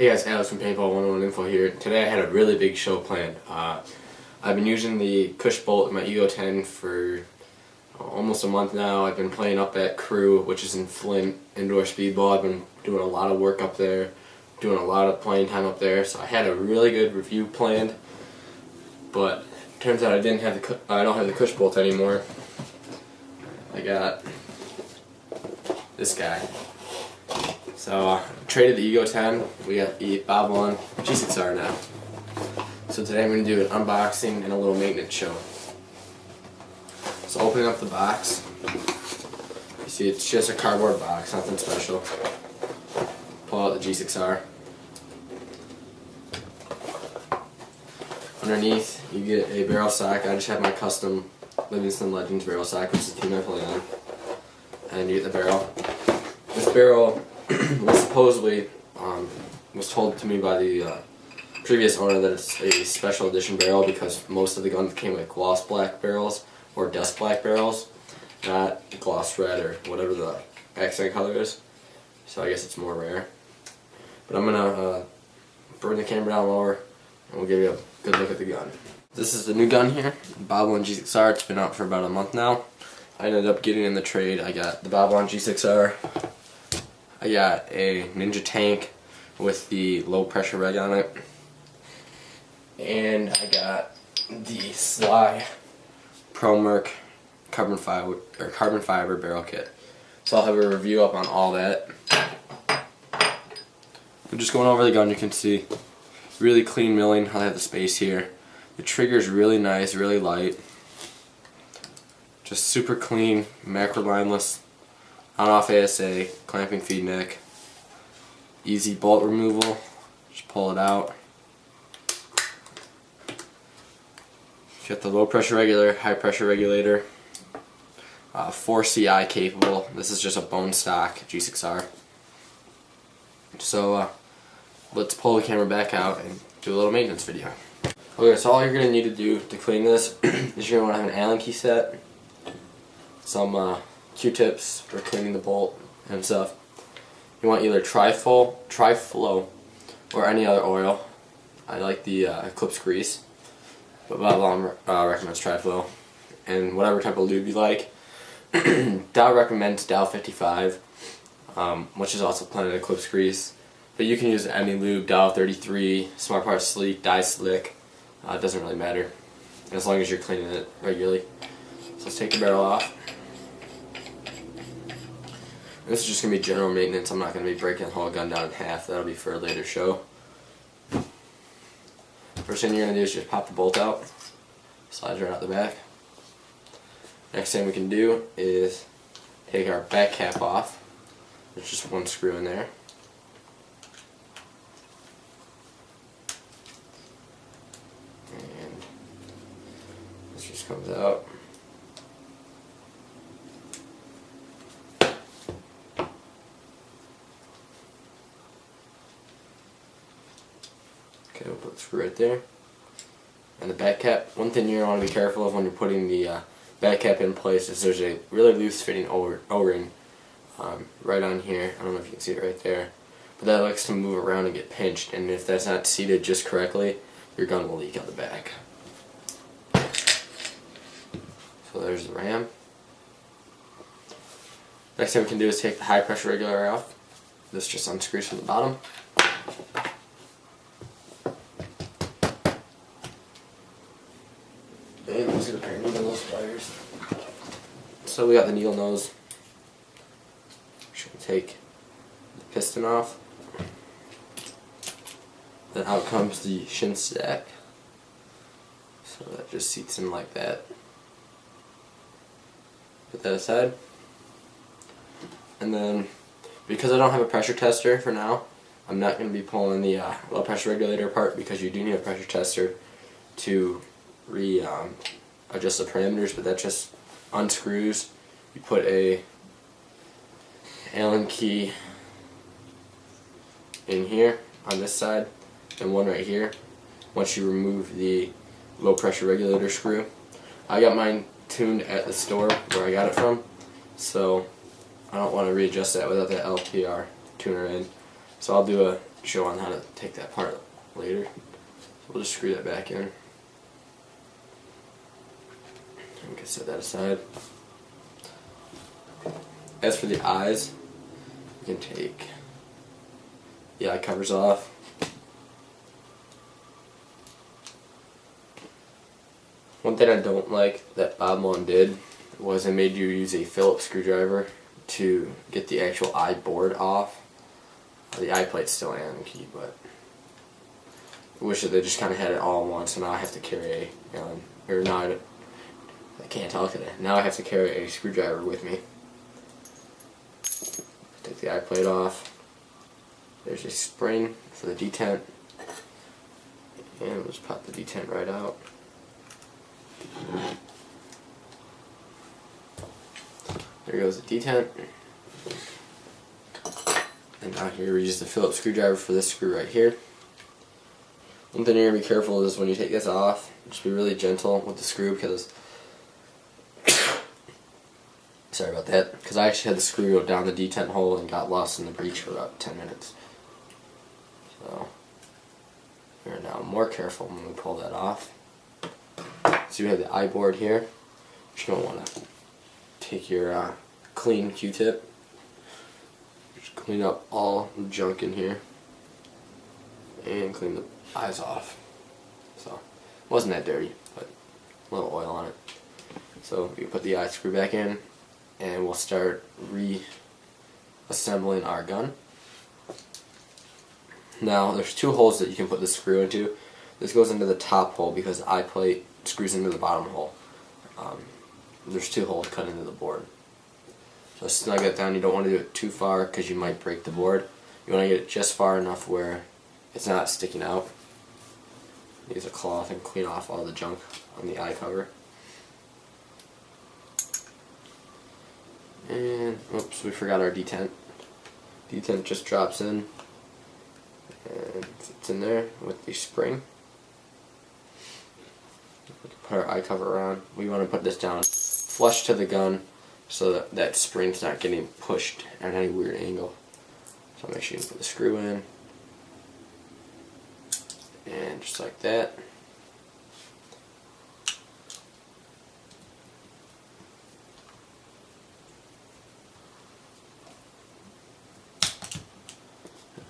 Hey guys, Alex from Paintball 101 Info here. Today I had a really big show planned. I've been using the Cush bolt in my Ego 10 for almost a month now. I've been playing up at Crew, which is in Flint, indoor speedball. I've been doing a lot of work up there, doing a lot of playing time up there. So I had a really good review planned, but it turns out I don't have the Cush bolt anymore. I got this guy. So traded the Ego 10, we got the Babylon G6R now. So today I'm going to do an unboxing and a little maintenance show. So opening up the box, you see it's just a cardboard box, nothing special. Pull out the G6R. Underneath you get a barrel sack. I just have my custom Livingston Legends barrel sack, which is the team I play on. And you get the barrel. This barrel was supposedly, was told to me by the previous owner that it's a special edition barrel because most of the guns came with gloss black barrels or dust black barrels, not gloss red or whatever the accent color is. So I guess it's more rare. But I'm gonna bring the camera down lower and we'll give you a good look at the gun. This is the new gun here, Babylon G6R. It's been out for about a month now. I ended up getting in the trade. I got the Babylon G6R. I got a Ninja tank with the low pressure reg on it, and I got the Sly Pro Merc carbon fiber barrel kit. So I'll have a review up on all that. I'm just going over the gun. You can see really clean milling. I have the space here. The trigger is really nice, really light. Just super clean, macro lineless. On-off ASA, clamping feed neck, easy bolt removal, just pull it out. Got the low pressure regulator, high pressure regulator, 4 CI capable. This is just a bone stock G6R. So let's pull the camera back out and do a little maintenance video. Okay, so all you're going to need to do to clean this is you're going to want to have an Allen key set, some Q-tips for cleaning the bolt and stuff. You want either Tri-Flow, or any other oil. I like the Eclipse grease, but Babylon recommends Tri-Flow. And whatever type of lube you like. Dow recommends Dow 55, which is also Planet Eclipse grease. But you can use any lube, Dow 33, Smart Part Sleek, Dye Slick. It doesn't really matter, as long as you're cleaning it regularly. So let's take the barrel off. This is just going to be general maintenance. I'm not going to be breaking the whole gun down in half. That'll be for a later show. First thing you're going to do is just pop the bolt out. Slides right out the back. Next thing we can do is take our back cap off. There's just one screw in there. And this just comes out. Okay, we'll put the screw right there. And the back cap, one thing you're going to want to be careful of when you're putting the back cap in place is there's a really loose fitting O-ring right on here. I don't know if you can see it right there. But that likes to move around and get pinched, and if that's not seated just correctly, your gun will leak out the back. So there's the ram. Next thing we can do is take the high pressure regulator off. This just unscrews from the bottom. And let's get a pair of needle nose pliers. So we got the needle nose. Should take the piston off. Then out comes the shin stack. So that just seats in like that. Put that aside. And then, because I don't have a pressure tester for now, I'm not going to be pulling the low pressure regulator apart because you do need a pressure tester to adjust the parameters, but that just unscrews. You put a Allen key in here on this side and one right here once you remove the low pressure regulator screw. I got mine tuned at the store where I got it from, so I don't want to readjust that without the LPR tuner in. So I'll do a show on how to take that part later. So we'll just screw that back in. We can set that aside. As for the eyes, you can take the eye covers off. One thing I don't like that Bob Mullen did was it made you use a Phillips screwdriver to get the actual eye board off. The eye plate's still Allen key, but I wish that they just kind of had it all in one. So now I have to carry I can't talk today. Now I have to carry a screwdriver with me. Take the eye plate off. There's a spring for the detent, and we'll just pop the detent right out. There goes the detent. And now here we use the Phillips screwdriver for this screw right here. One thing you're going to be careful is when you take this off, just be really gentle with the screw because sorry about that, because I actually had the screw go down the detent hole and got lost in the breech for about 10 minutes. So we're now more careful when we pull that off. So you have the eye board here. You're going to want to take your clean Q-tip, just clean up all the junk in here, and clean the eyes off. So it wasn't that dirty, but a little oil on it. So you put the eye screw back in, and we'll start reassembling our gun. Now there's two holes that you can put the screw into. This goes into the top hole because the eye plate screws into the bottom hole. There's two holes cut into the board. So snug it down. You don't want to do it too far because you might break the board. You want to get it just far enough where it's not sticking out. Use a cloth and clean off all the junk on the eye cover. And oops, we forgot our detent. Detent just drops in and sits in there with the spring. We can put our eye cover on. We want to put this down flush to the gun so that that spring's not getting pushed at any weird angle. So make sure you put the screw in. And just like that.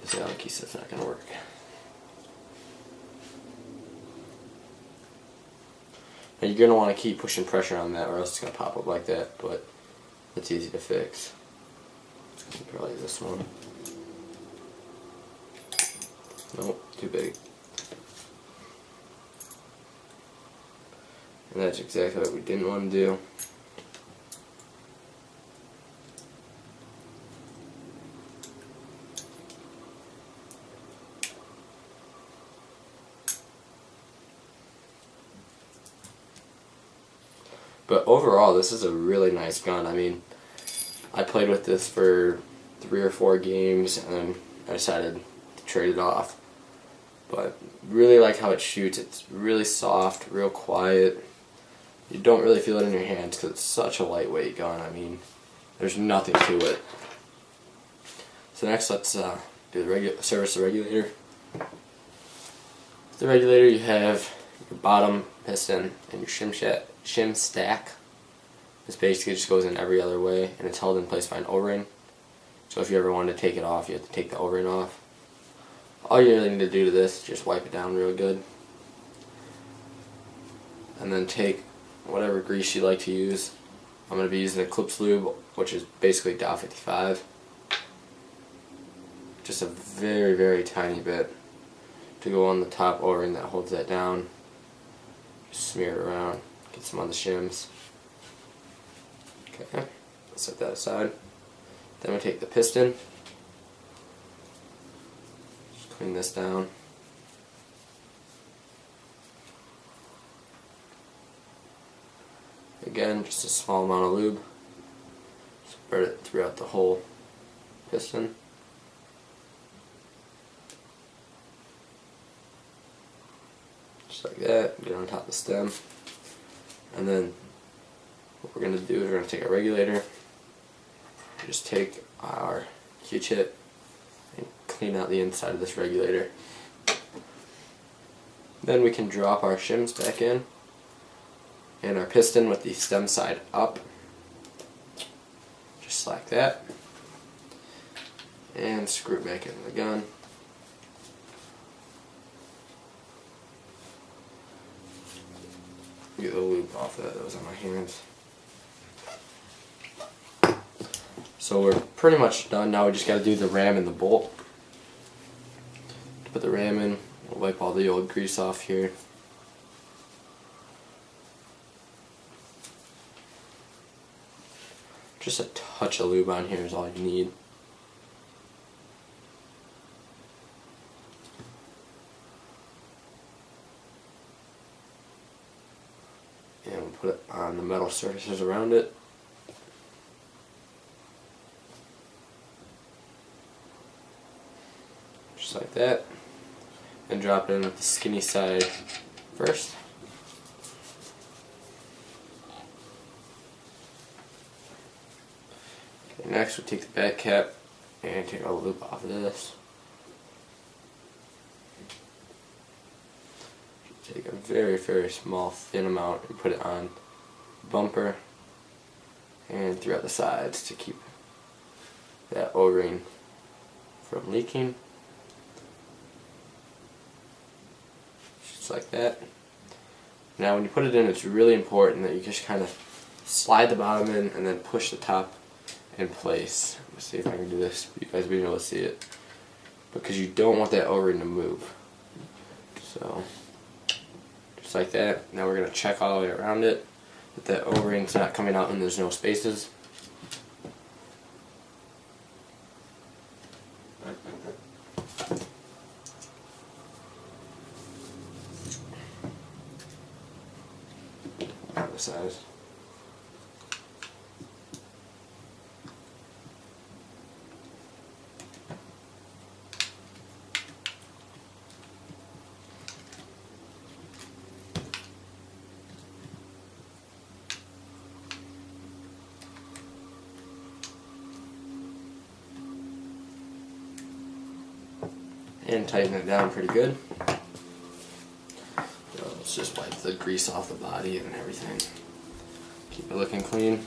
This Allen key set's not going to work. Now you're going to want to keep pushing pressure on that or else it's going to pop up like that, but it's easy to fix. Probably this one. Nope, too big. And that's exactly what we didn't want to do. But overall, this is a really nice gun. I mean, I played with this for 3 or 4 games and then I decided to trade it off. But really like how it shoots. It's really soft, real quiet. You don't really feel it in your hands because it's such a lightweight gun. I mean, there's nothing to it. So next, let's do the service the regulator. The regulator, you have your bottom piston and your shim stack. This basically just goes in every other way, and it's held in place by an O-ring. So if you ever wanted to take it off, you have to take the O-ring off. All you really need to do to this is just wipe it down real good. And then take whatever grease you like to use. I'm going to be using Eclipse Lube, which is basically Dow 55. Just a very, very tiny bit to go on the top O-ring that holds that down. Just smear it around, get some on the shims. Okay, set that aside. Then we take the piston. Just clean this down. Again, just a small amount of lube. Spread it throughout the whole piston. Just like that, get on top of the stem. And then what we're going to do is we're going to take our regulator, just take our Q-tip and clean out the inside of this regulator. Then we can drop our shims back in, and our piston with the stem side up, just like that, and screw it back into the gun. Get the lube off that was on my hands. So we're pretty much done. Now we just got to do the ram and the bolt. To put the ram in, we'll wipe all the old grease off here. Just a touch of lube on here is all you need. And we'll put it on the metal surfaces around it. Just like that. And drop it in with the skinny side first. Okay, next we'll take the back cap and take all the lube off of this. Take a very, very small thin amount and put it on the bumper and throughout the sides to keep that O-ring from leaking. Just like that. Now when you put it in, it's really important that you just kind of slide the bottom in and then push the top in place. Let's see if I can do this. You guys will be able to see it. Because you don't want that O-ring to move. So just like that. Now we're going to check all the way around it that that O-ring's not coming out and there's no spaces. Other side. And tighten it down pretty good. So let's just wipe the grease off the body and everything. Keep it looking clean.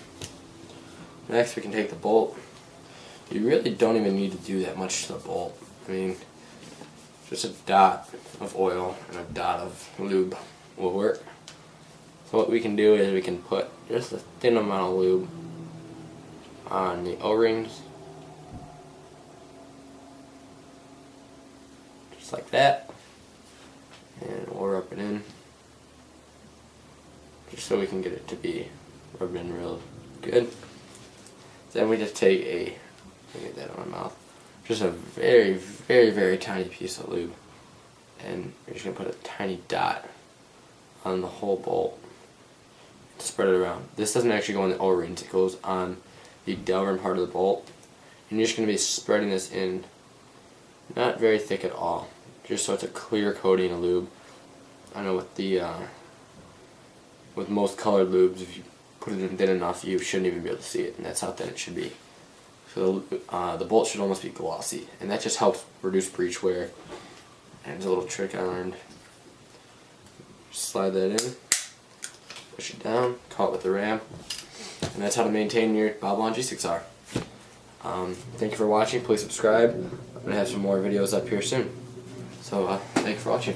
Next we can take the bolt. You really don't even need to do that much to the bolt. I mean, just a dot of oil and a dot of lube will work. So what we can do is we can put just a thin amount of lube on the O-rings. Just like that, and we'll rub it in just so we can get it to be rubbed in real good. Then we just take let me get that on my mouth, just a very, very, very tiny piece of lube, and we're just going to put a tiny dot on the whole bolt to spread it around. This doesn't actually go on the O-rings, it goes on the Delrin part of the bolt, and you're just going to be spreading this in not very thick at all, just so it's a clear coating of lube. I know with the with most colored lubes, if you put it in thin enough, you shouldn't even be able to see it, and that's how thin it should be. So the bolt should almost be glossy, and that just helps reduce breach wear. And there's a little trick I learned. Just slide that in, push it down, caught with the ram, and that's how to maintain your Bob-on G6R. Thank you for watching. Please subscribe. I'm going to have some more videos up here soon. So thank you for watching.